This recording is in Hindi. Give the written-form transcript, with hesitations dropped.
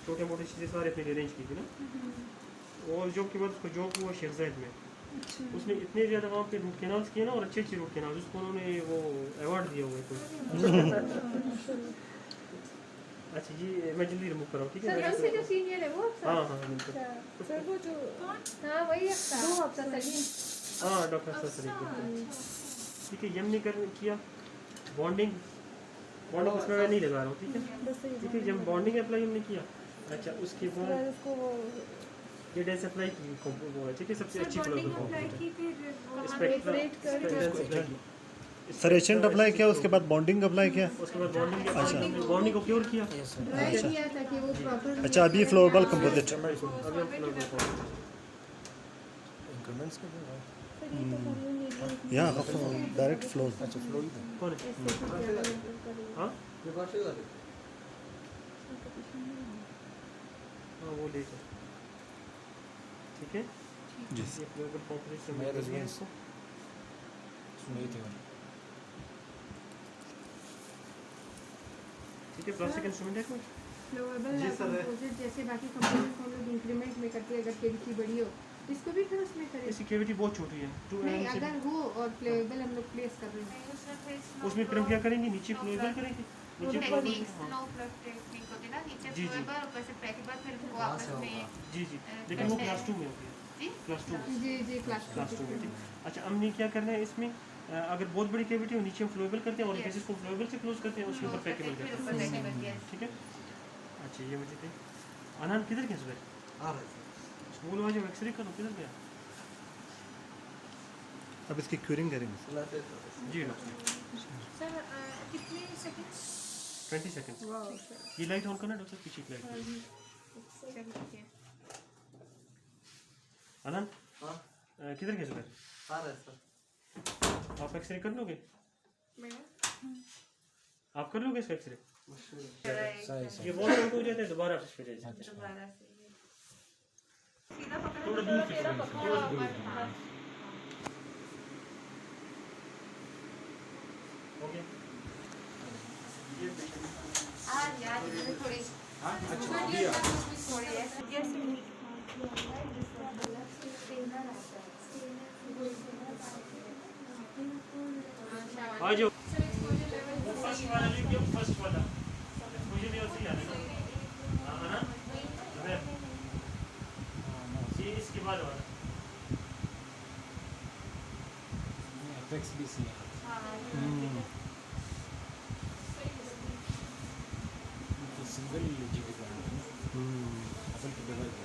छोटे मोटे चीज़ें सारे अपने अरेंज की थी ना। और जॉब के बाद उसको जॉब हुआ शेख जायद में। उसने इतने ज़्यादा वहाँ पे रूट कैनाल्स किए ना, और अच्छे अच्छे रूट कैनाल्स, उसको उन्होंने वो अवार्ड दिया हुआ है कोई। अच्छा जी, मैं जल्दी रिमूव कर रहा हूँ, ठीक है। सर उससे जो सीनियर है वो हाँ हाँ बिल्कुल। सर वो जो हाँ वही दो हफ्ता सलीम। हाँ डॉक्टर सलीम, ठीक है। ये हमने किया बॉन्डिंग इसमें मैं नहीं लगा रहा हूँ, ठीक है। ठीक है, जब बॉन्डिंग अप्लाई हमने किया, अच्छा उसके बाद उसको ये डेस अप्लाई की वो है, ठीक है। सबसे अच्छी बॉन्डिंग फ्लोर अप्लाई की फिर स्पेक्ट्रम सर एशेंट अप्लाई किया, उसके बाद बॉन्डिंग अप्लाई किया। उसके बाद बॉन्डिंग को क्योर किया। ड्राई किया ताकि वो प्रॉपर अच्छा अभी फ्लोबल कंपोजिट या डायरेक्ट फ्लो। अच्छा फ्लो हाँ वो ले जाओ, ठीक है जी ये फ्लोबल कंपोजिट से मैं मैं रेजिडेंस सुनिए थे ठीक है। प्लास्टिक इंस्ट्रूमेंट है कोई। फ्लोएबल कंपोजिट जैसे बाकी कंपोनेंट को हम लोग इंक्रीमेंट में करते हैं, अगर केवीटी बड़ी हो इसको भी फिर उसमें करें। इसकी कैविटी बहुत छोटी है, 2 नहीं mm से अगर हो और फ्लोएबल हम लोग प्लेस कर रहे हैं उसमें फिर हम क्या करेंगे, नीचे फ्लोएबल करेंगे, नीचे फ्लोएबल टेक्निक स्नो फ्लड टेक्निक होती है ना, नीचे जी, जी। फ्लोएबल ऊपर से पैकेबल फिर वो आपस में जी जी, लेकिन वो क्लास 2 में होती है, जी क्लास 2 जी क्लास क्लास 2 में, ठीक। अच्छा हमने क्या करना है इसमें, अगर बहुत बड़ी कैविटी हो नीचे हम फ्लोएबल करते हैं और Yes. बेसिस को फ्लोएबल से क्लोज करते हैं, उसके ऊपर पैकेबल फिर करते ऊपर हैं, पैकेबल यस। ठीक है। अच्छा ये मुझे थे अनंत किधर गया सुबह स्कूल में, जब एक्सरे करो किधर गया। अब इसकी क्यूरिंग करेंगे। जी डॉक्टर सर कितने सेकंड्स 20 सेकंड्स। ये लाइट ऑन करना डॉक्टर, पीछे की लाइट। चलिए अनंत किधर गया सुबह, आप एक्सरे कर लोगे, आप कर लोगे इसका एक्सरे। ये बहुत आउट हो जाता है, दोबारा आप इस पे जाइए। दोबारा से सीधा थोड़ा दूर से थोड़ा दूर। ओके ये आज यार थोड़ी थोड़ी यस आ जाओ, वो फर्स्ट वाला लिखिए, फर्स्ट वाला मुझे भी ऐसे ही आना है। हाँ ना ये इसके बाद वाला एपेक्स भी सी सिंगल जीबी का डबल टू डबल